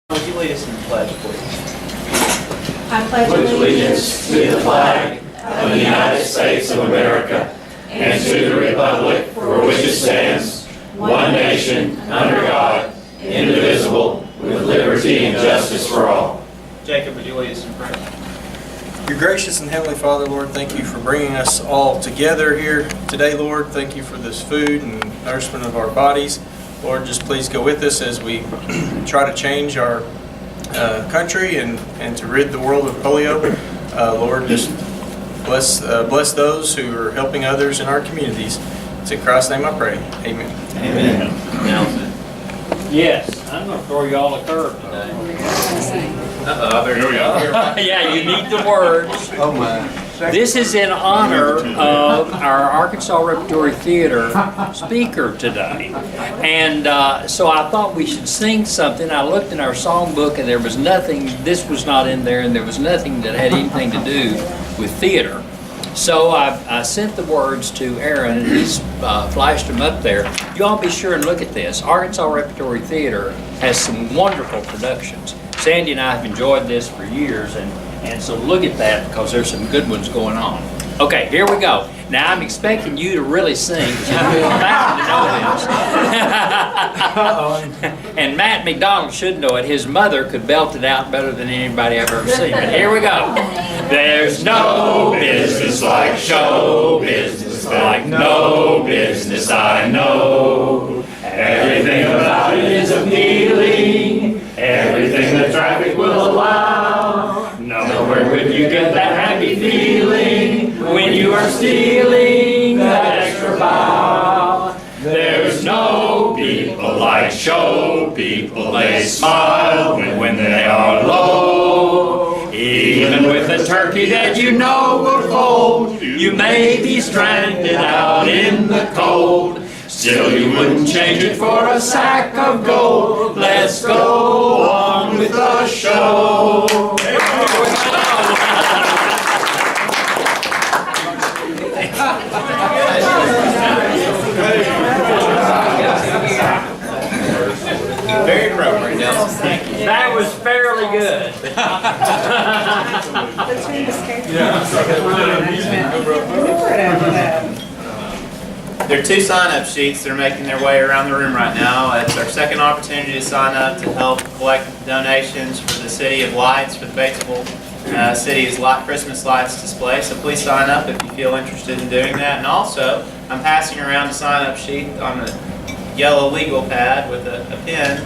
Would you lead us in the pledge, please? I pledge allegiance to the flag of the United States of America and to the republic for which it stands, one nation, under God, indivisible, with liberty and justice for all. Jacob, would you lead us in prayer? Your gracious and heavenly Father, Lord, thank you for bringing us all together here today, Lord. Thank you for this food and nourishment of our bodies. Lord, just please go with us as we try to change our country and to rid the world of polio. Lord, just bless those who are helping others in our communities. It's in Christ's name I pray. Amen. Amen. Nelson. Yes, I'm going to throw you all a curve today. Uh-oh, there we go. Yeah, you need the words. Oh my. This is in honor of our Arkansas Repertory Theater speaker today. And so I thought we should sing something. I looked in our songbook and there was nothing, this was not in there, and there was nothing that had anything to do with theater. So I sent the words to Aaron, and he's flashed them up there. You all be sure and look at this. Arkansas Repertory Theater has some wonderful productions. Sandy and I have enjoyed this for years, and so look at that, because there's some good ones going on. Okay, here we go. Now I'm expecting you to really sing, because you're bound to know this. And Matt McDonald should know it. His mother could belt it out better than anybody I've ever seen. But here we go. There's no business like show business, like no business I know. Everything about it is appealing, everything the traffic will allow. Nowhere could you get that happy feeling when you are stealing that extra bow. There's no people like show people. They smile when they are low. Even with a turkey that you know will fold, you may be stranded out in the cold. Still you wouldn't change it for a sack of gold. Let's go on with the show. Very appropriate, Nelson. Thank you. That was fairly good. There are two sign-up sheets that are making their way around the room right now. It's our second opportunity to sign up to help collect donations for the City of Lights, for the Batesville City's Christmas lights display. So please sign up if you feel interested in doing that. And also, I'm passing around a sign-up sheet on a yellow legal pad with a pen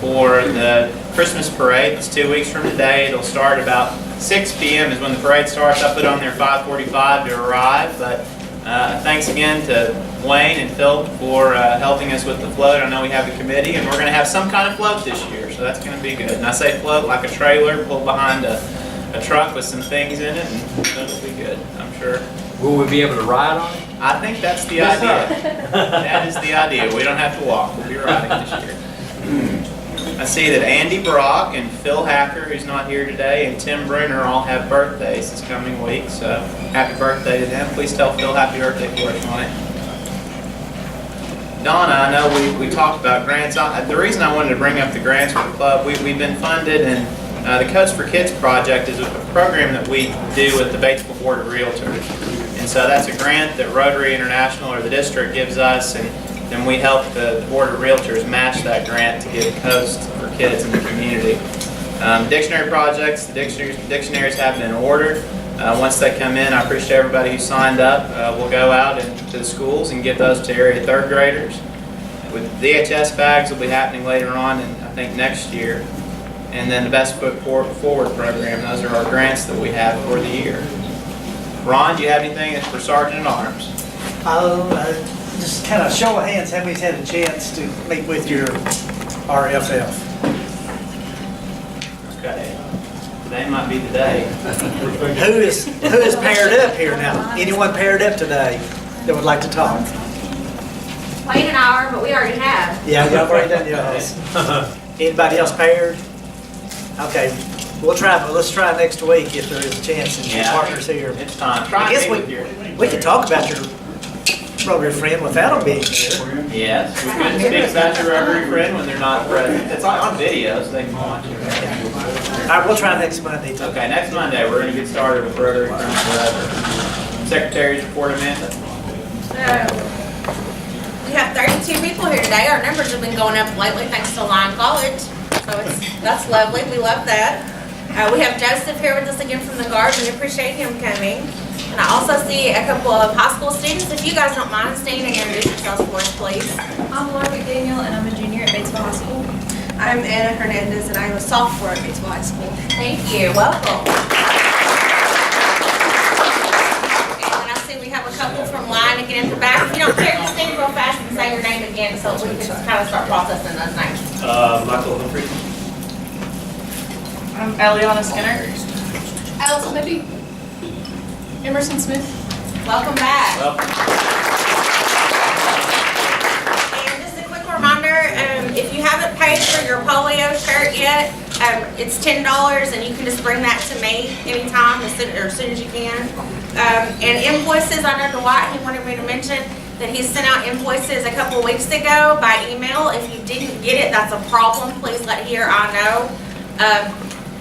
for the Christmas parade. It's 2 weeks from today. It'll start about 6 p.m. is when the parade starts. I put on there 5:45 to arrive. But thanks again to Wayne and Phil for helping us with the float. I know we have a committee, and we're going to have some kind of float this year, so that's going to be good. And I say float like a trailer pulled behind a truck with some things in it, and it'll be good, I'm sure. Will we be able to ride on it? I think that's the idea. That is the idea. We don't have to walk. We'll be riding this year. I see that Andy Brock and Phil Hacker, who's not here today, and Tim Bruner all have birthdays this coming week, so happy birthday to them. Please tell Phil happy birthday for us, Mike. Donna, I know we talked about grants. The reason I wanted to bring up the grants for the club, we've been funded, and the Coats for Kids project is a program that we do with the Batesville Board of Realtors. And so that's a grant that Rotary International or the district gives us, and then we help the Board of Realtors match that grant to give coats for kids in the community. Dictionary projects, the dictionaries have been ordered. Once they come in, I appreciate everybody who signed up. We'll go out into the schools and get those to area 3rd graders. With DHS bags will be happening later on, and I think next year. And then the Best Foot Forward program, those are our grants that we have for the year. Ron, do you have anything that's for Sergeant at Arms? Just kind of show of hands, how many's had a chance to meet with your RFF? Okay. Today might be the day. Who is paired up here now? Anyone paired up today that would like to talk? Wayne and I are, but we already have. Yeah, y'all already done yours. Anybody else paired? Okay, we'll try, but let's try next week if there is a chance and your partner's here. It's time. I guess we can talk about your Rotary friend without them being here. Yes, we couldn't speak about your Rotary friend when they're not present. It's on video, so they can watch it. All right, we'll try next Monday. too. Okay, next Monday, we're gonna get started with Rotary Friends Forever. Secretary's report, Amanda. We have 32 people here today. Our numbers have been going up lately thanks to Lyon College. So that's lovely. We love that. We have Joseph here with us again from the Guard. We appreciate him coming. And I also see a couple of high school students. If you guys don't mind standing and introduce yourselves for us, please. I'm Laura McDaniel, and I'm a junior at Batesville High School. I'm Anna Hernandez, and I'm a sophomore at Batesville High School. Thank you. Welcome. And then I see we have a couple from Lyon again at the back. If you don't care, just stand real fast and say your name again so we can just kind of start processing those names. Michael Humphrey. I'm Eliana Skinner. Allison Libby. Emerson Smith. Welcome back. Welcome. And just a quick reminder, if you haven't paid for your polio shirt yet, it's $10 and you can just bring that to me anytime as soon as you can. And invoices, I know Dwight, he wanted me to mention that he sent out invoices a couple weeks ago by email. If you didn't get it, that's a problem. Please let I know.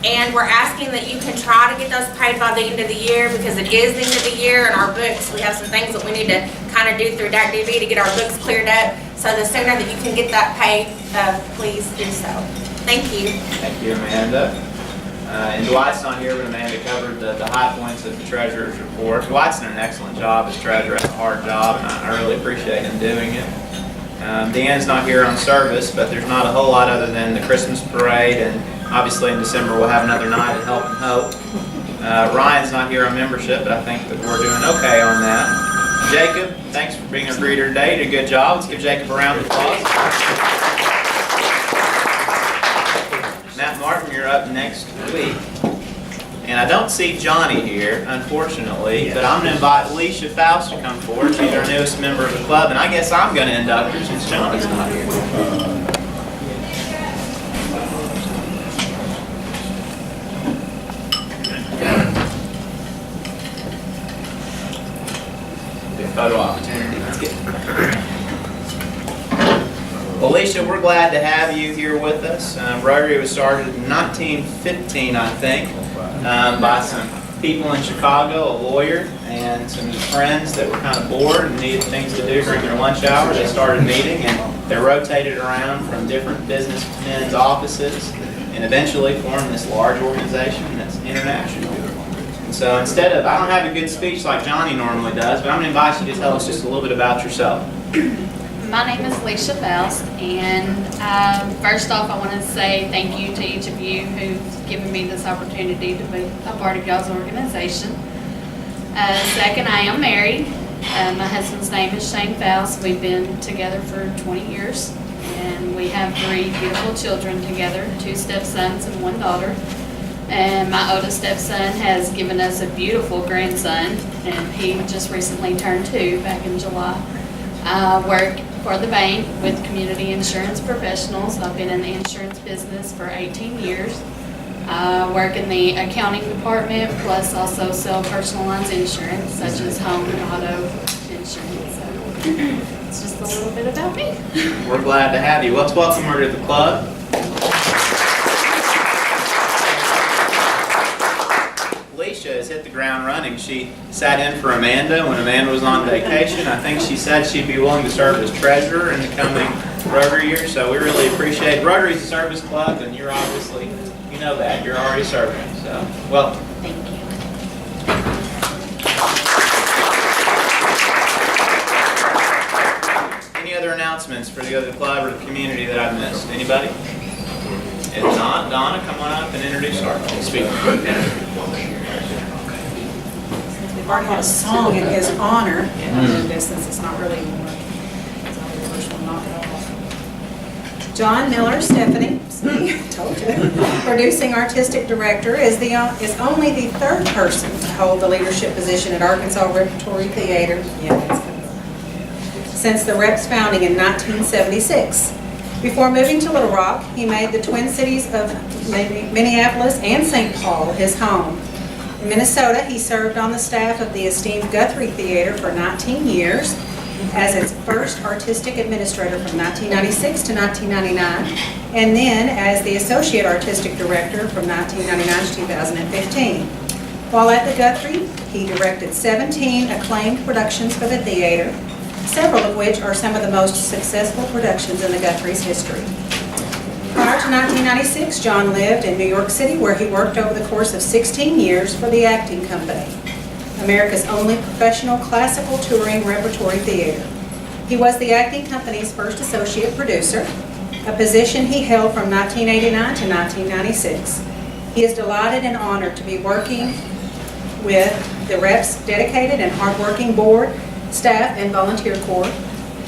And we're asking that you can try to get those paid by the end of the year because it is the end of the year and our books, we have some things that we need to kind of do through DAC-DB to get our books cleared up. So the sooner that you can get that paid, please do so. Thank you. Thank you, Amanda. And Dwight's not here, but Amanda covered the high points of the treasurer's report. Dwight's done an excellent job as treasurer. It's a hard job, and I really appreciate him doing it. Deanne's not here on service, but there's not a whole lot other than the Christmas parade, and obviously in December we'll have another night at Help and Hope. Ryan's not here on membership, but I think that we're doing okay on that. Jacob, thanks for being a greeter today. You did a good job. Let's give Jacob a round of applause. Matt Martin, you're up next week. And I don't see Johnny here, unfortunately, but I'm going to invite Alicia Faust to come forward. She's our newest member of the club, and I guess I'm going to induct her since Johnny's not here. Good photo opportunity. Let's get it. Alicia, we're glad to have you here with us. Rotary was started in 1915, I think, by some people in Chicago, a lawyer, and some friends that were kind of bored and needed things to do during their lunch hour. They started meeting, and they rotated around from different businessmen's offices and eventually formed this large organization that's international. And so instead of, I don't have a good speech like Johnny normally does, but I'm going to invite you to tell us just a little bit about yourself. My name is Alicia Faust, and first off, I want to say thank you to each of you who's given me this opportunity to be a part of y'all's organization. Second, I am married. My husband's name is Shane Faust. We've been together for 20 years, and we have 3 beautiful children together, 2 stepsons and 1 daughter. And my oldest stepson has given us a beautiful grandson, and he just recently turned 2 back in July. I work for the bank with Community Insurance Professionals. I've been in the insurance business for 18 years. I work in the accounting department, plus also sell personal lines insurance, such as home and auto insurance. So it's just a little bit about me. We're glad to have you. Let's welcome her to the club. Alicia has hit the ground running. She sat in for Amanda when Amanda was on vacation. I think she said she'd be willing to serve as treasurer in the coming Rotary year, so we really appreciate it. Rotary's a service club, and you're obviously, you know that, you're already serving, so welcome. Thank you. Any other announcements for the other club or the community that I've missed? Anybody? If not, Donna, come on up and introduce our speaker. We've already had a song in his honor, since it's not really anymore. It's not the first one knocked it off. John Miller-Stephany, told you, producing artistic director, is only the 3rd person to hold the leadership position at Arkansas Repertory Theater since the Rep's founding in 1976. Before moving to Little Rock, he made the Twin Cities of Minneapolis and St. Paul his home. In Minnesota, he served on the staff of the esteemed Guthrie Theater for 19 years. as its first artistic administrator from 1996 to 1999, and then as the associate artistic director from 1999 to 2015. While at the Guthrie, he directed 17 acclaimed productions for the theater, several of which are some of the most successful productions in the Guthrie's history. Prior to 1996, John lived in New York City, where he worked over the course of 16 years for the Acting Company, America's only professional classical touring repertory theater. He was the Acting Company's first associate producer, a position he held from 1989 to 1996. He is delighted and honored to be working with the REP's dedicated and hardworking board, staff, and volunteer corps,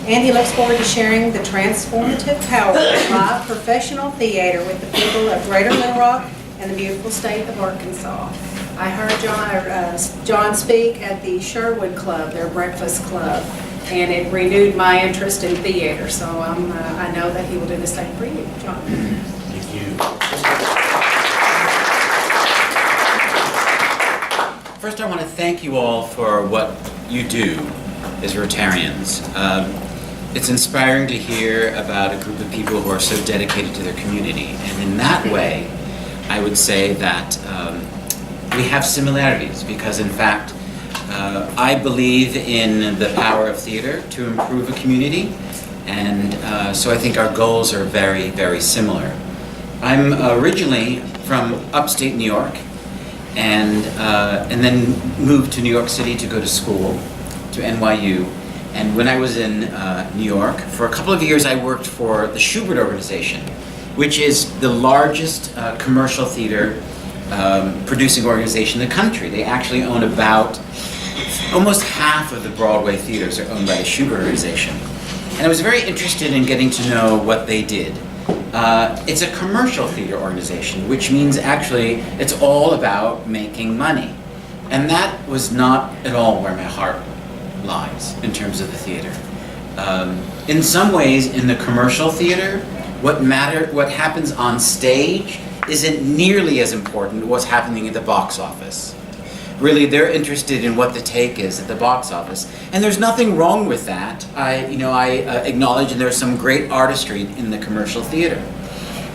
and he looks forward to sharing the transformative power of live professional theater with the people of Greater Little Rock and the beautiful state of Arkansas. I heard John speak at the Sherwood Club, their breakfast club, and it renewed my interest in theater, so I know that he will do the same for you, John. Thank you. First, I want to thank you all for what you do as Rotarians. It's inspiring to hear about a group of people who are so dedicated to their community. And in that way, I would say that we have similarities because, in fact, I believe in the power of theater to improve a community. And so I think our goals are very, very similar. I'm originally from upstate New York and then moved to New York City to go to school, to NYU. And when I was in New York, for a couple of years I worked for the Schubert Organization, which is the largest commercial theater producing organization in the country. They actually own almost half of the Broadway theaters are owned by the Schubert Organization. And I was very interested in getting to know what they did. It's a commercial theater organization, which means actually it's all about making money. And that was not at all where my heart lies in terms of the theater. In some ways, in the commercial theater, what happens on stage isn't nearly as important as what's happening at the box office. Really, they're interested in what the take is at the box office, and there's nothing wrong with that. I acknowledge, and there's some great artistry in the commercial theater,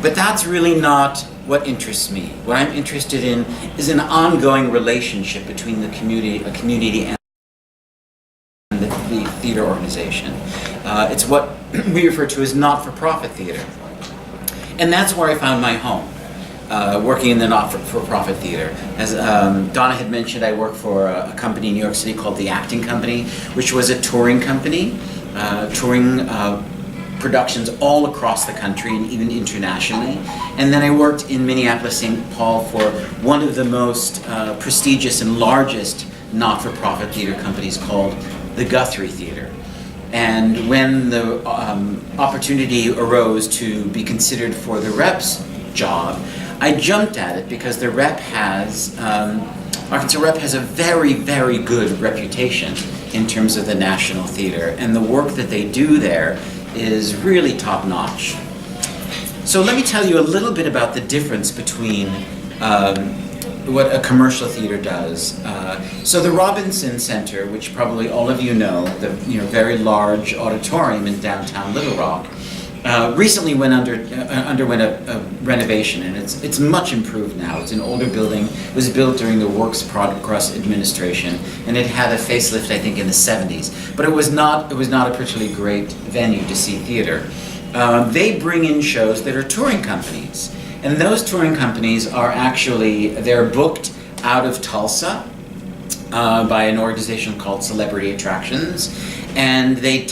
but that's really not what interests me. What I'm interested in is an ongoing relationship between a community and the theater organization. It's what we refer to as not-for-profit theater. And that's where I found my home, working in the not-for-profit theater. As Donna had mentioned, I worked for a company in New York City called the Acting Company, which was a touring company, touring productions all across the country and even internationally. And then I worked in Minneapolis, St. Paul for one of the most prestigious and largest not-for-profit theater companies called the Guthrie Theater. And when the opportunity arose to be considered for the rep's job, I jumped at it because the rep Arkansas Rep has a very, very good reputation in terms of the National Theater, and the work that they do there is really top-notch. So let me tell you a little bit about the difference between what a commercial theater does. So the Robinson Center, which probably all of you know, the very large auditorium in downtown Little Rock, recently underwent a renovation, and it's much improved now. It's an older building. It was built during the Works Progress administration, and it had a facelift, I think, in the 70s. But it was not a particularly great venue to see theater. They bring in shows that are touring companies. And those touring companies they're booked out of Tulsa by an organization called Celebrity Attractions. And they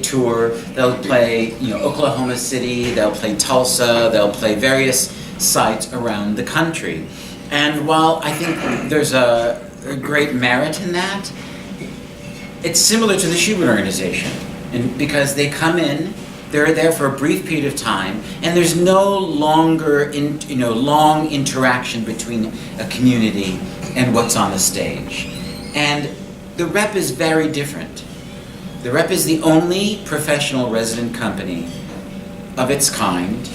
tour, they'll play Oklahoma City, they'll play Tulsa, they'll play various sites around the country. And while I think there's a great merit in that, it's similar to the Schubert Organization. And because they come in, they're there for a brief period of time, and there's no longer long interaction between a community and what's on the stage. And the Rep is very different. The Rep is the only professional resident company of its kind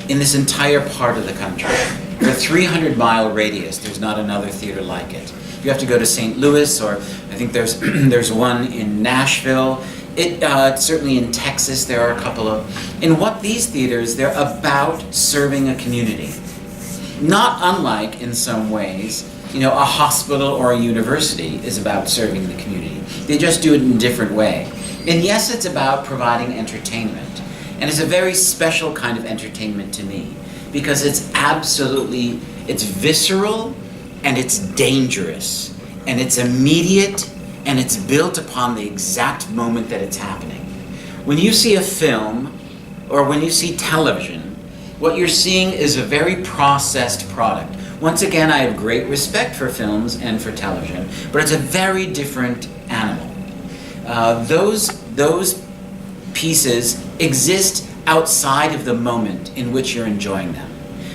in this entire part of the country. For a 300-mile radius, there's not another theater like it. You have to go to St. Louis, or I think there's one in Nashville, Certainly in Texas, there are a couple of. In what these theaters, they're about serving a community. Not unlike, in some ways, a hospital or a university is about serving the community. They just do it in a different way. And yes, it's about providing entertainment. And it's a very special kind of entertainment to me, because it's visceral, and it's dangerous, and it's immediate, and it's built upon the exact moment that it's happening. When you see a film, or when you see television, what you're seeing is a very processed product. Once again, I have great respect for films and for television, but it's a very different animal. Those pieces exist outside of the moment in which you're enjoying them.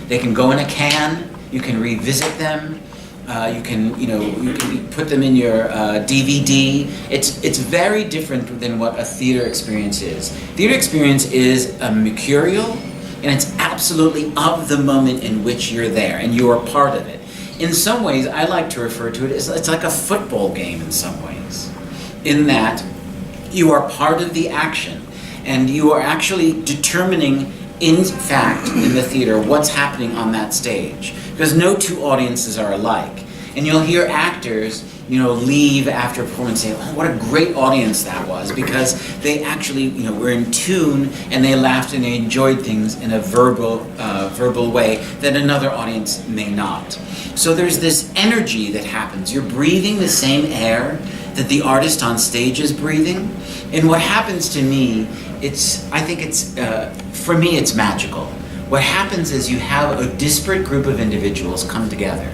They can go in a can, you can revisit them, you can put them in your DVD. It's very different than what a theater experience is. Theater experience is mercurial, and it's absolutely of the moment in which you're there, and you're a part of it. In some ways, I like to refer to it as it's like a football game in some ways, in that you are part of the action, and you are actually determining, in fact, in the theater, what's happening on that stage. Because no two audiences are alike. And you'll hear actors, leave after a performance and say, oh, what a great audience that was, because they actually, were in tune, and they laughed and they enjoyed things in a verbal way that another audience may not. So there's this energy that happens. You're breathing the same air that the artist on stage is breathing. And what happens to me, for me, it's magical. What happens is you have a disparate group of individuals come together.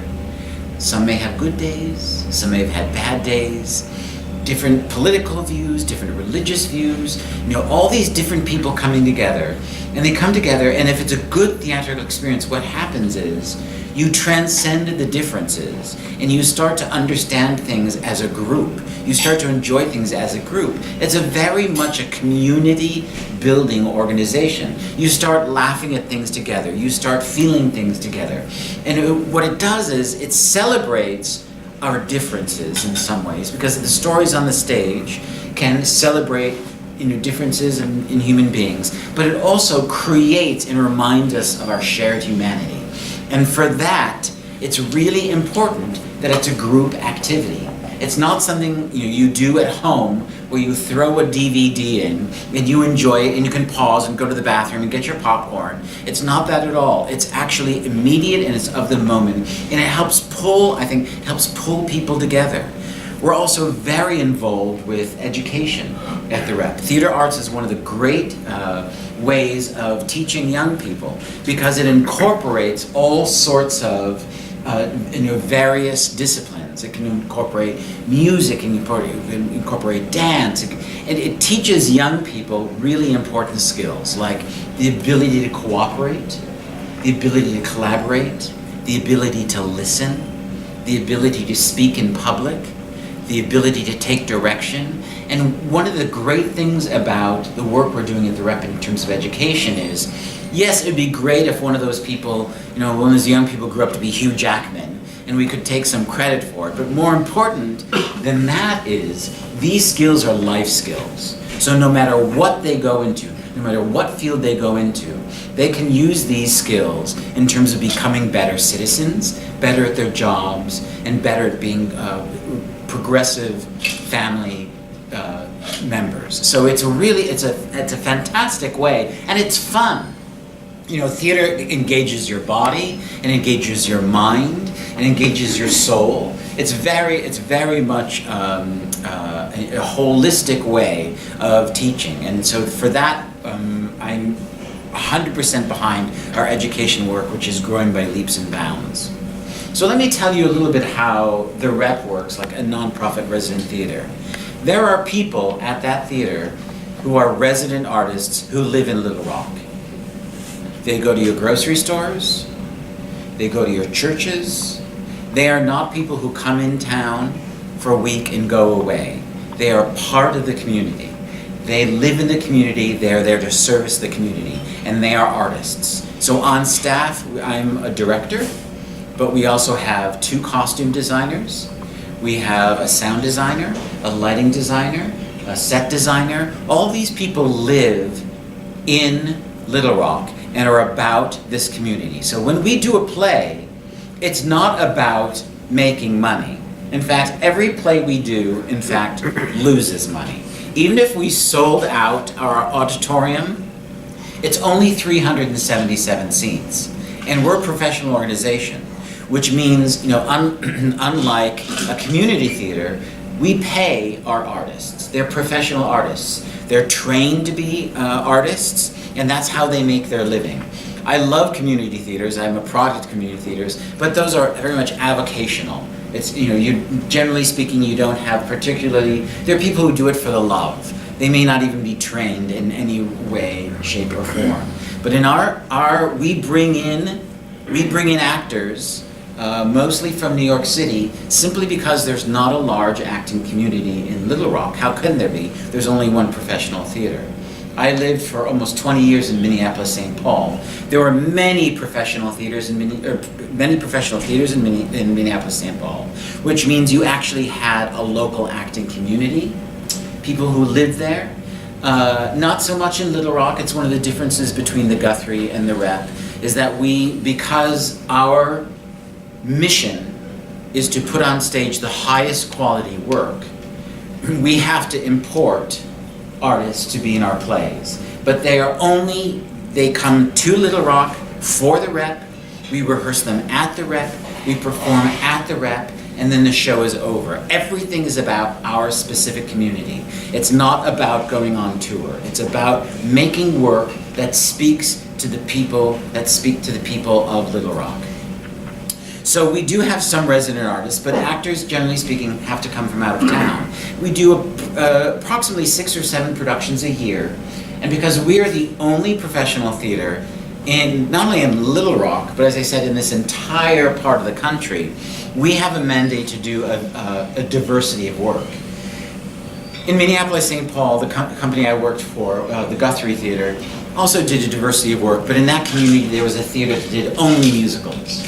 Some may have good days, some may have had bad days, different political views, different religious views, all these different people coming together. And they come together, and if it's a good theatrical experience, what happens is you transcend the differences, and you start to understand things as a group. You start to enjoy things as a group. It's very much a community-building organization. You start laughing at things together. You start feeling things together. And what it does is it celebrates our differences in some ways, because the stories on the stage can celebrate differences in human beings, but it also creates and reminds us of our shared humanity. And for that, it's really important that it's a group activity. It's not something you do at home where you throw a DVD in and you enjoy it and you can pause and go to the bathroom and get your popcorn. It's not that at all. It's actually immediate, and it's of the moment. And it helps pull people together. We're also very involved with education at the Rep. Theater arts is one of the great ways of teaching young people, because it incorporates all sorts of various disciplines. It can incorporate music, and incorporate dance. And it teaches young people really important skills, like the ability to cooperate, the ability to collaborate, the ability to listen, the ability to speak in public, the ability to take direction. And one of the great things about the work we're doing at the Rep in terms of education is, yes, it'd be great if one of those people, one of those young people grew up to be Hugh Jackman, and we could take some credit for it. But more important than that is, these skills are life skills. So no matter what they go into, no matter what field they go into, they can use these skills in terms of becoming better citizens, better at their jobs, and better at being progressive family members. So it's a fantastic way, and it's fun. Theater engages your body, and engages your mind, and engages your soul. It's very much a holistic way of teaching, and so for that, I'm 100% behind our education work, which is growing by leaps and bounds. So let me tell you a little bit how the Rep works, like a nonprofit resident theater. There are people at that theater who are resident artists who live in Little Rock. They go to your grocery stores, they go to your churches. They are not people who come in town for a week and go away. They are part of the community. They live in the community, they're there to service the community, and they are artists. So on staff, I'm a director, but we also have 2 costume designers. We have a sound designer, a lighting designer, a set designer. All these people live in Little Rock and are about this community. So when we do a play, it's not about making money. In fact, every play we do, in fact, loses money. Even if we sold out our auditorium, it's only 377 seats. And we're a professional organization, which means, unlike a community theater, we pay our artists. They're professional artists. They're trained to be artists, and that's how they make their living. I love community theaters. I'm a product of community theaters, but those are very much avocational. It's, generally speaking, you don't have particularly, there are people who do it for the love. They may not even be trained in any way, shape, or form. But in we bring in actors, mostly from New York City, simply because there's not a large acting community in Little Rock. How can there be? There's only one professional theater. I lived for almost 20 years in Minneapolis-St. Paul. There were many professional theaters in Minneapolis-St. Paul, which means you actually had a local acting community, people who lived there. Not so much in Little Rock. It's one of the differences between the Guthrie and the Rep, is that because our mission is to put on stage the highest quality work, we have to import artists to be in our plays. But they come to Little Rock for the Rep, we rehearse them at the Rep, we perform at the Rep, and then the show is over. Everything is about our specific community. It's not about going on tour. It's about making work that speaks to the people of Little Rock. So we do have some resident artists, but actors, generally speaking, have to come from out of town. We do approximately 6 or 7 productions a year, and because we are the only professional theater not only in Little Rock, but as I said, in this entire part of the country, we have a mandate to do a diversity of work. In Minneapolis-St. Paul, the company I worked for, the Guthrie Theater, also did a diversity of work, but in that community there was a theater that did only musicals.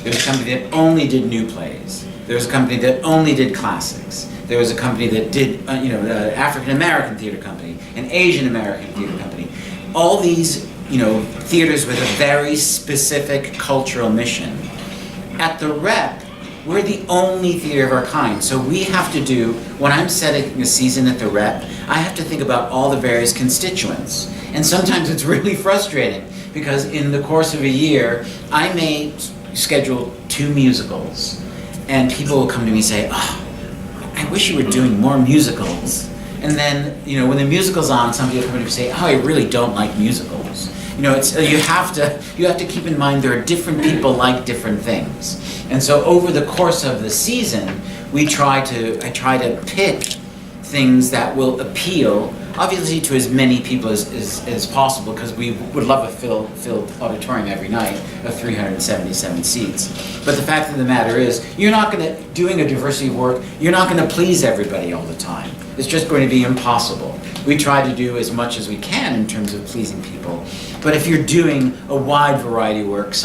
There was a company that only did new plays. There was a company that only did classics. There was a company that did, African American theater company, an Asian American theater company. All these, theaters with a very specific cultural mission. At the Rep, we're the only theater of our kind. So we have to do, when I'm setting a season at the Rep, I have to think about all the various constituents. And sometimes it's really frustrating because in the course of a year, I may schedule 2 musicals, and people will come to me and say, "Oh, I wish you were doing more musicals." And then, when the musical's on, somebody will come to me and say, "Oh, I really don't like musicals." You have to keep in mind there are different people like different things, and so over the course of the season, I try to pick things that will appeal, obviously, to as many people as possible, because we would love a filled auditorium every night of 377 seats. But the fact of the matter is, doing a diversity of work, you're not going to please everybody all the time. It's just going to be impossible. We try to do as much as we can in terms of pleasing people. But if you're doing a wide variety of work,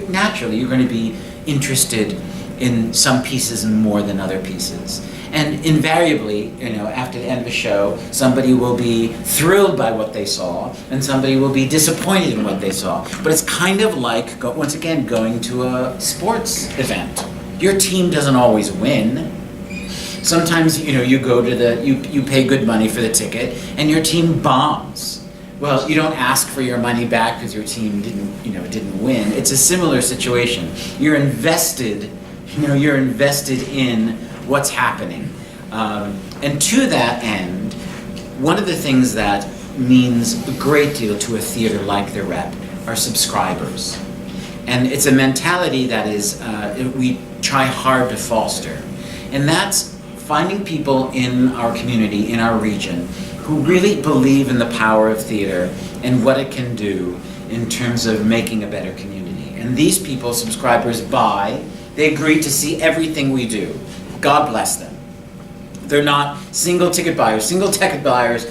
naturally you're going to be interested in some pieces more than other pieces. And invariably, after the end of a show, somebody will be thrilled by what they saw, and somebody will be disappointed in what they saw. But it's kind of like, once again, going to a sports event. Your team doesn't always win. Sometimes, you go to you pay good money for the ticket, and your team bombs. Well, you don't ask for your money back because your team didn't win. It's a similar situation. You're invested in what's happening. And to that end, one of the things that means a great deal to a theater like the Rep are subscribers. And it's a mentality that we try hard to foster. And that's finding people in our community, in our region, who really believe in the power of theater and what it can do in terms of making a better community. And these people, subscribers, they agree to see everything we do. God bless them. They're not single ticket buyers. Single ticket buyers,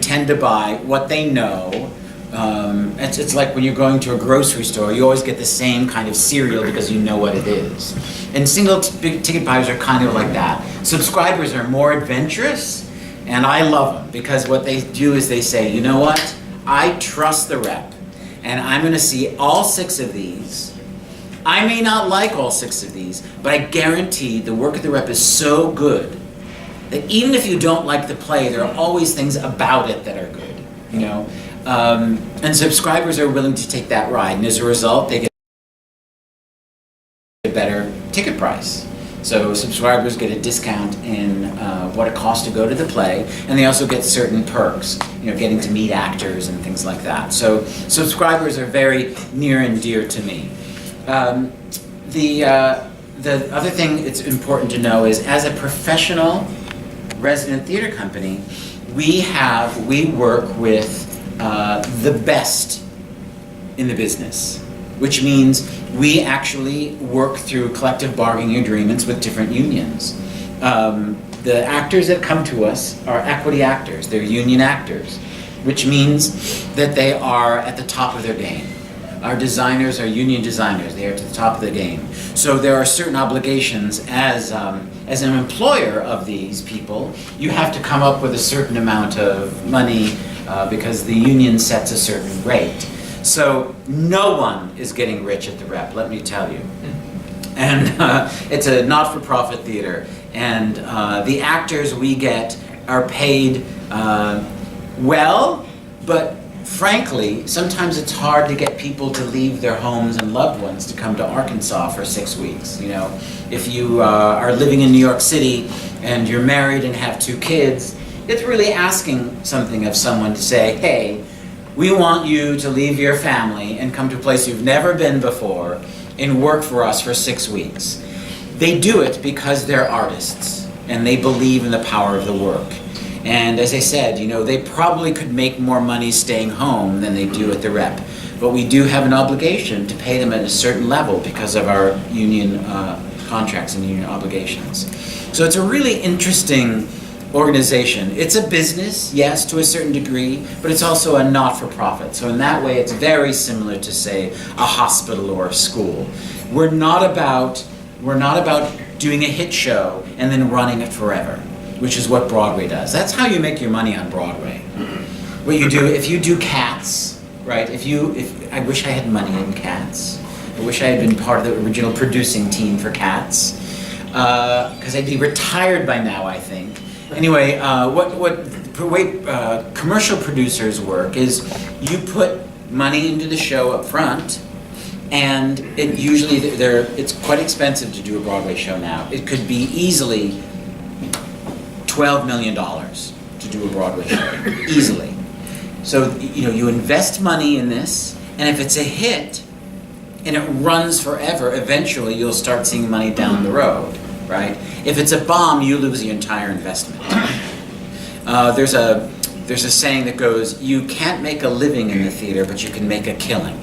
tend to buy what they know. It's like when you're going to a grocery store, you always get the same kind of cereal because you know what it is. And single ticket buyers are kind of like that. Subscribers are more adventurous, And I love them because what they do is they say, you know what? I trust the rep, and I'm going to see all 6 of these. I may not like all 6 of these, but I guarantee the work of the rep is so good that even if you don't like the play, there are always things about it that are good, you know? And subscribers are willing to take that ride, and as a result, they get a better ticket price. So subscribers get a discount in what it costs to go to the play, and they also get certain perks, you know, getting to meet actors and things like that. So subscribers are very near and dear to me. The other thing it's important to know is, as a professional resident theater company, we work with the best in the business, which means we actually work through collective bargaining agreements with different unions. The actors that come to us are equity actors, they're union actors, which means that they are at the top of their game. Our designers are union designers, they are at the top of the game. So there are certain obligations as an employer of these people. You have to come up with a certain amount of money because the union sets a certain rate. So no one is getting rich at the rep, let me tell you. And it's a not-for-profit theater. And the actors we get are paid well, but frankly, sometimes it's hard to get people to leave their homes and loved ones to come to Arkansas for 6 weeks. You know, if you are living in New York City and you're married and have 2 kids, it's really asking something of someone to say, hey, we want you to leave your family and come to a place you've never been before and work for us for 6 weeks. They do it because they're artists and they believe in the power of the work. And as I said, you know, they probably could make more money staying home than they do at the rep. But we do have an obligation to pay them at a certain level because of our union contracts and union obligations. So it's a really interesting organization. It's a business, yes, to a certain degree, but it's also a not-for-profit. So in that way, it's very similar to, say, a hospital or a school. We're not about doing a hit show and then running it forever, which is what Broadway does. That's how you make your money on Broadway. What you do, if you do Cats, right? If I wish I had money in Cats. I wish I had been part of the original producing team for Cats, because I'd be retired by now, I think. Anyway, the way commercial producers work is you put money into the show up front, and it's quite expensive to do a Broadway show now. It could be easily $12 million to do a Broadway show, easily. So, you know, you invest money in this, and if it's a hit and it runs forever, eventually you'll start seeing money down the road, right? If it's a bomb, you lose the entire investment. There's a saying that goes, you can't make a living in the theater, but you can make a killing.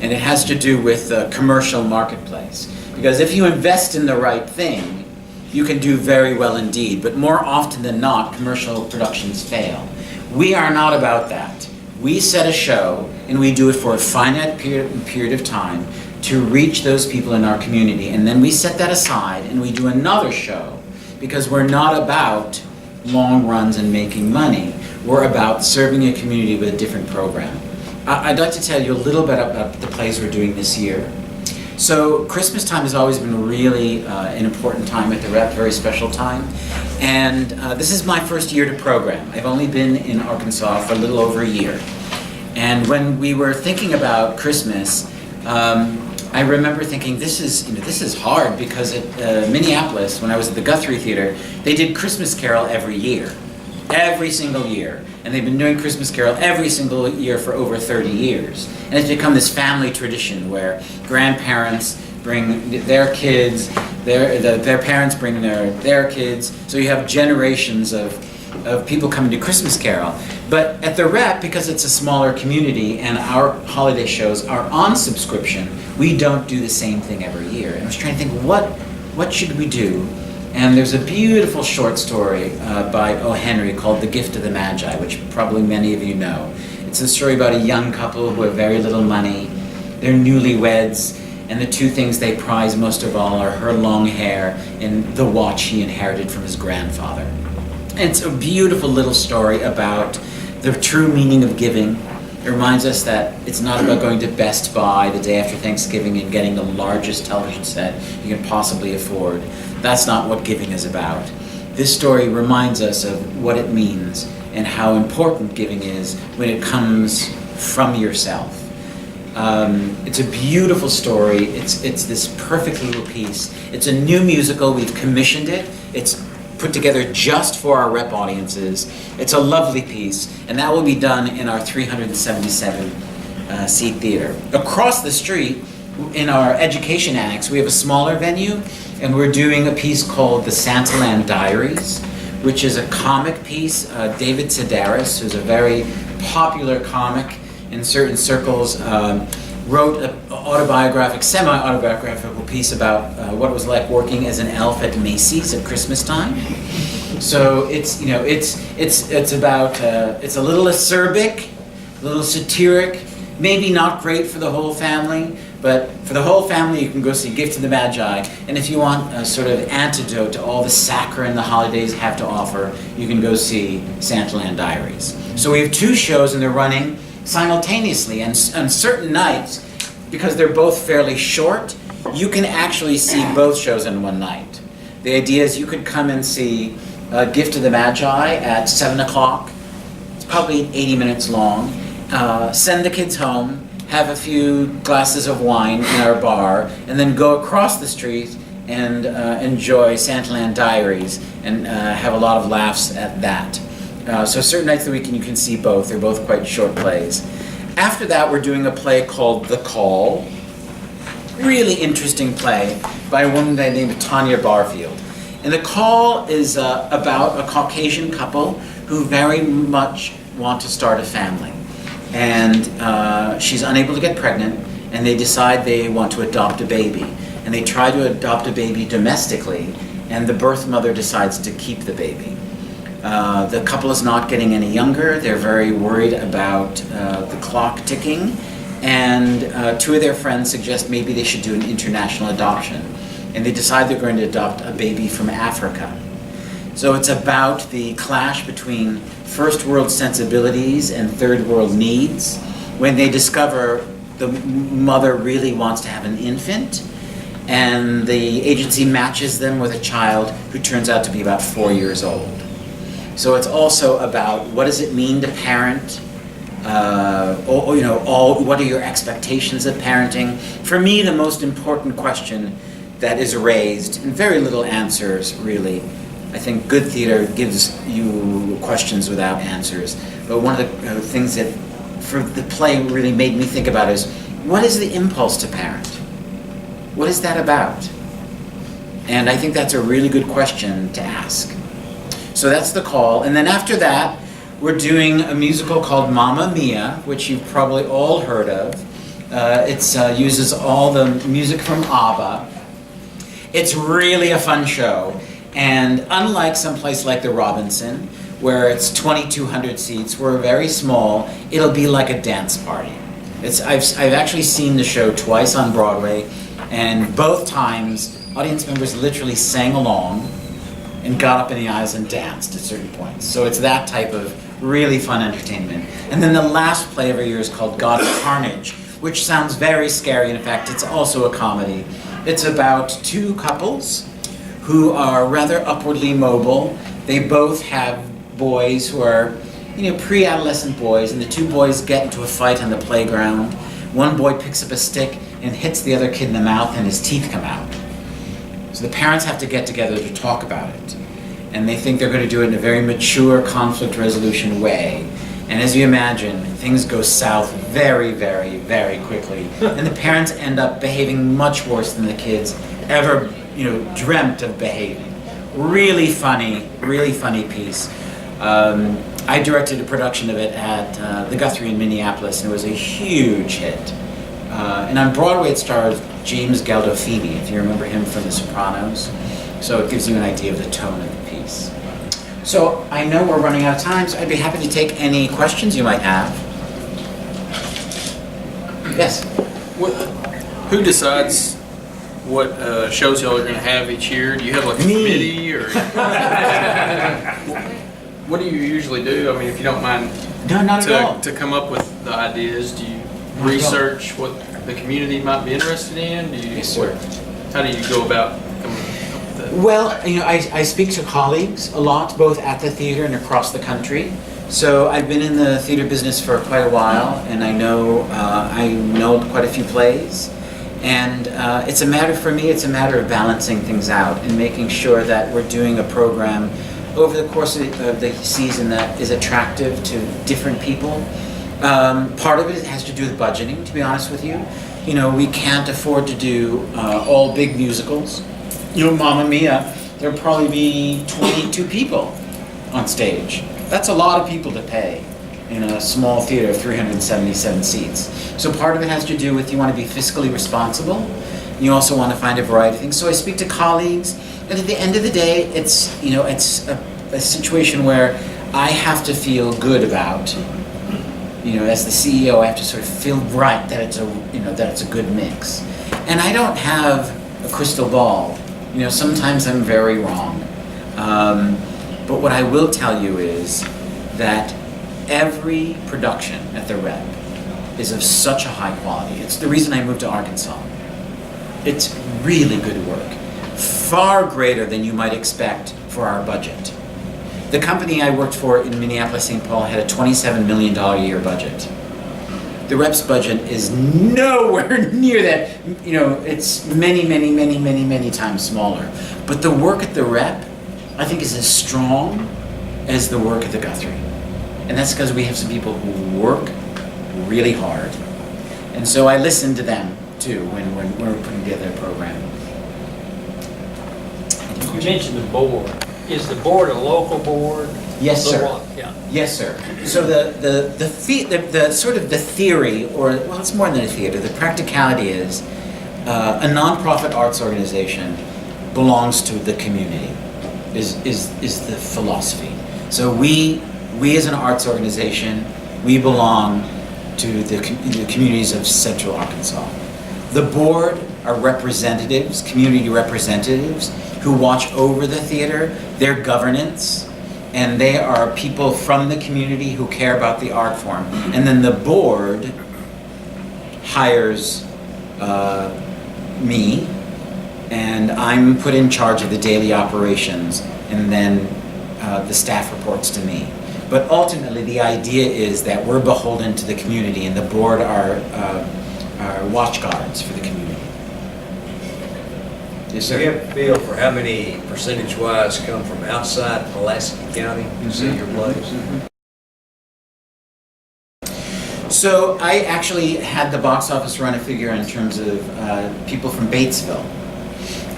And it has to do with the commercial marketplace. Because if you invest in the right thing, you can do very well indeed, but more often than not, commercial productions fail. We are not about that. We set a show, and we do it for a finite period of time to reach those people in our community, and then we set that aside and we do another show, because we're not about long runs and making money. We're about serving a community with a different program. I'd like to tell you a little bit about the plays we're doing this year. So Christmas time has always been really an important time at the Rep, very special time. And this is my first year to program. I've only been in Arkansas for a little over a year. And when we were thinking about Christmas, I remember thinking, this is hard, because at Minneapolis, when I was at the Guthrie Theater, they did Christmas Carol every year. Every single year. And they've been doing Christmas Carol every single year for over 30 years. And it's become this family tradition where grandparents bring their kids, their parents bring their kids, so you have generations of people coming to Christmas Carol. But at the Rep, because it's a smaller community and our holiday shows are on subscription, we don't do the same thing every year. And I was trying to think, what should we do? And there's a beautiful short story by O. Henry called The Gift of the Magi, which probably many of you know. It's a story about a young couple who have very little money. They're newlyweds, and the two things they prize most of all are her long hair and the watch he inherited from his grandfather. It's a beautiful little story about the true meaning of giving. It reminds us that it's not about going to Best Buy the day after Thanksgiving and getting the largest television set you can possibly afford. That's not what giving is about. This story reminds us of what it means and how important giving is when it comes from yourself. It's a beautiful story. It's this perfect little piece. It's a new musical. We've commissioned it. It's put together just for our rep audiences. It's a lovely piece, and that will be done in our 377 seat theater. Across the street, in our education annex, we have a smaller venue, and we're doing a piece called The Santaland Diaries, which is a comic piece. David Sedaris, who's a very popular comic in certain circles, wrote an autobiographic, semi-autobiographical piece about what it was like working as an elf at Macy's at Christmas time. So it's, you know, it's about, it's a little acerbic, a little satiric, maybe not great for the whole family, but for the whole family you can go see Gift of the Magi, and if you want a sort of antidote to all the saccharine the holidays have to offer, you can go see Santaland Diaries. So we have two shows and they're running simultaneously, and on certain nights, because they're both fairly short, you can actually see both shows in one night. The idea is you could come and see Gift of the Magi at 7 o'clock. It's probably 80 minutes long. Send the kids home, have a few glasses of wine in our bar, and then go across the street and enjoy Santaland Diaries and have a lot of laughs at that. So certain nights of the week you can see both. They're both quite short plays. After that, we're doing a play called The Call. Really interesting play by a woman named Tanya Barfield. And The Call is about a Caucasian couple who very much want to start a family. And she's unable to get pregnant, and they decide they want to adopt a baby. And they try to adopt a baby domestically, and the birth mother decides to keep the baby. The couple is not getting any younger. They're very worried about the clock ticking, and two of their friends suggest maybe they should do an international adoption. And they decide they're going to adopt a baby from Africa. So it's about the clash between first world sensibilities and third world needs when they discover the mother really wants to have an infant, and the agency matches them with a child who turns out to be about 4 years old. So it's also about what does it mean to parent, what are your expectations of parenting? For me, the most important question that is raised, and very little answers really. I think good theater gives you questions without answers. But one of the things that for the play really made me think about is, what is the impulse to parent? What is that about? And I think that's a really good question to ask. So that's The Call. And then after that, we're doing a musical called Mamma Mia, which you've probably all heard of. It uses all the music from ABBA. It's really a fun show. And unlike some place like the Robinson, where it's 2,200 seats, we're very small, it'll be like a dance party. I've actually seen the show twice on Broadway, and both times audience members literally sang along and got up in the aisles and danced at certain points. So it's that type of really fun entertainment. And then the last play every year is called God of Carnage, which sounds very scary. In fact, it's also a comedy. It's about two couples who are rather upwardly mobile. They both have boys who are, pre-adolescent boys, and the two boys get into a fight on the playground. One boy picks up a stick and hits the other kid in the mouth, and his teeth come out. So the parents have to get together to talk about it. And they think they're going to do it in a very mature conflict resolution way. And as you imagine, things go south very, very, very quickly. And the parents end up behaving much worse than the kids ever, dreamt of behaving. Really funny piece. I directed a production of it at the Guthrie in Minneapolis, and it was a huge hit. And on Broadway it stars James Gandolfini, if you remember him from The Sopranos. So it gives you an idea of the tone of the piece. So I know we're running out of time, so I'd be happy to take any questions you might have. Yes? Who decides what shows y'all are going to have each year? Do you have like a Me. committee or? what do you usually do? I mean, if you don't mind, No, not at all. to come up with the ideas, do you Not at all. research what the community might be interested in? Do you, Yes, sir. How do you go about coming up with that? Well, I speak to colleagues a lot, both at the theater and across the country. So I've been in the theater business for quite a while, and I know quite a few plays. And it's a matter of balancing things out and making sure that we're doing a program over the course of the season that is attractive to different people. Part of it has to do with budgeting, to be honest with you. We can't afford to do all big musicals. Mamma Mia, there'll probably be 22 people on stage. That's a lot of people to pay in a small theater of 377 seats. So part of it has to do with you want to be fiscally responsible. You also want to find a variety of things. So I speak to colleagues, and at the end of the day, it's a situation where I have to feel good about. As the CEO, I have to sort of feel right that it's a good mix. And I don't have a crystal ball. Sometimes I'm very wrong. But what I will tell you is that every production at the Rep is of such a high quality. It's the reason I moved to Arkansas. It's really good work, far greater than you might expect for our budget. The company I worked for in Minneapolis, St. Paul had a $27 million a year budget. The Rep's budget is nowhere near that. It's many, many, many, many, many times smaller. But the work at the Rep, I think, is as strong as the work at the Guthrie. And that's because we have some people who work really hard. And so I listen to them, too, when we're putting together a program. You mentioned the board. Is the board a local board? Yes, sir. Yeah. Yes, sir. So the sort of the theory, or well, it's more than a theater. The practicality is a nonprofit arts organization belongs to the community. Is the philosophy. So we as an arts organization, we belong to the communities of Central Arkansas. The board are representatives, community representatives, who watch over the theater, their governance, and they are people from the community who care about the art form. And then the board hires me, and I'm put in charge of the daily operations, and then the staff reports to me. But ultimately, the idea is that we're beholden to the community, and the board are watch guards for the community. Yes, Do sir. you have a feel for how many percentage-wise come from outside Pulaski County to see your plays? So I actually had the box office run a figure in terms of people from Batesville,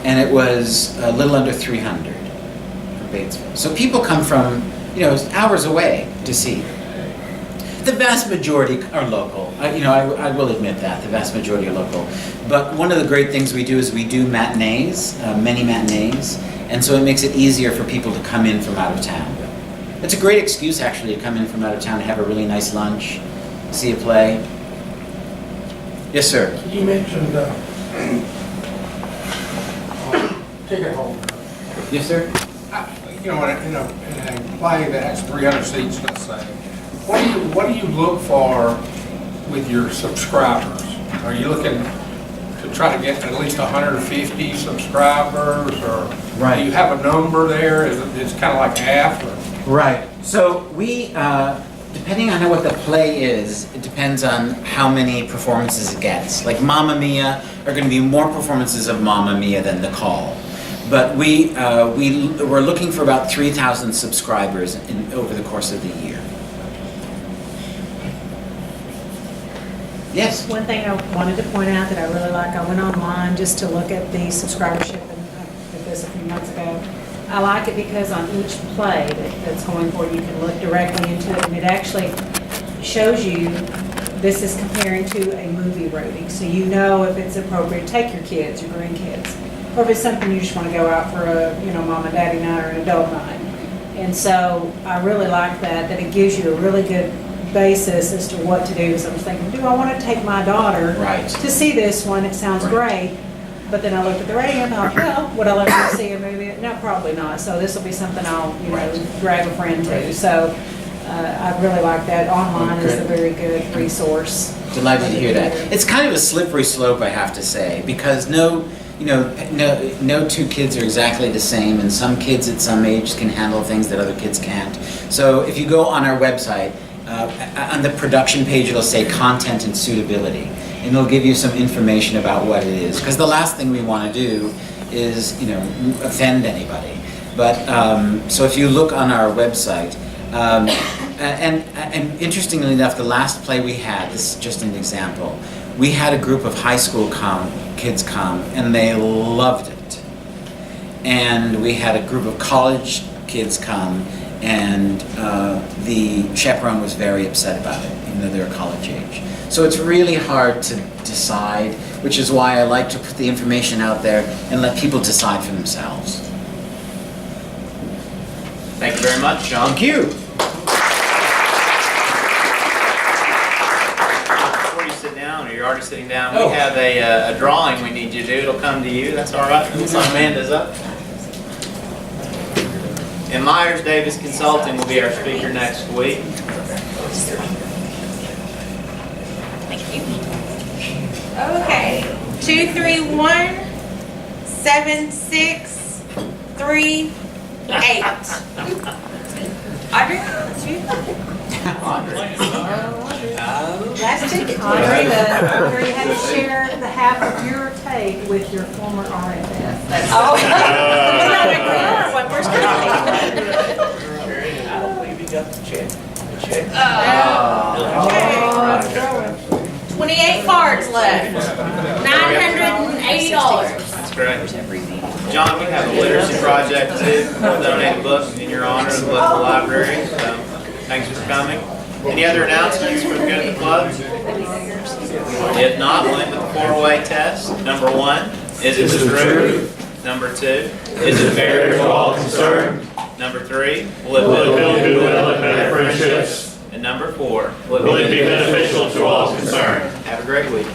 and it was a little under 300 from Batesville. So people come from hours away to see. The vast majority are local. I will admit that the vast majority are local. But one of the great things we do is we do matinees, many matinees, and so it makes it easier for people to come in from out of town. It's a great excuse actually to come in from out of town and have a really nice lunch, see a play. Yes, sir. You mentioned ticket holder. Yes, sir. In a play that has 300 seats, let's say, what do you look for with your subscribers? Are you looking to try to get at least 150 subscribers, or Right. do you have a number there? It's kind of like half? Or? Right. So we, depending on what the play is, it depends on how many performances it gets. Like Mamma Mia are going to be more performances of Mamma Mia than The Call. But we're looking for about 3,000 subscribers over the course of the year. Yes. One thing I wanted to point out that I really like, I went online just to look at the subscribership, and I did this a few months ago. I like it because on each play that's going forward, you can look directly into it, and it actually shows you, this is comparing to a movie rating, so you know if it's appropriate to take your kids, your grandkids, or if it's something you just want to go out for a, mom and daddy night or an adult night. And so I really like that it gives you a really good basis as to what to do. So I was thinking, do I want to take my daughter Right. to see this one? It sounds Right. great. But then I looked at the rating and thought, well, would I like to see a movie? No, probably not. So this will be something I'll, grab a friend to. So I really like that. Online is a very good resource. Delighted to hear that. It's kind of a slippery slope, I have to say, because no two kids are exactly the same, and some kids at some age can handle things that other kids can't. So if you go on our website, on the production page, it'll say content and suitability, and it'll give you some information about what it is. Because the last thing we want to do is, offend anybody. But so if you look on our website, and interestingly enough, the last play we had, this is just an example, we had a group of high school kids come, and they loved it. And we had a group of college kids come, and the chaperone was very upset about it, even though they're college age. So it's really hard to decide, which is why I like to put the information out there and let people decide for themselves. Thank you very much, John. Thank you. Before you sit down, or you're already sitting down, we have a drawing we need you to do. It'll come to you. That's all right. It's on Amanda's up. And Myers Davis Consulting will be our speaker next week. Thank you. Okay, 231-7638. Audrey? Last ticket. Audrey, you had to share the half of your take with your former RFF. Oh. Where's Kirby? I don't believe you got the check. Okay. 28 cards left. $980. That's great. John, we have a literacy project too. We'll donate a book in your honor to the local library. So thanks for coming. Any other announcements for the good of the club? If not, we'll end with the 4-way test. Number 1, is it the truth? Number 2, is it fair to all concerned? Number 3, will it build goodwill and better friendships? And number 4, will it be beneficial to all concerned? Have a great week.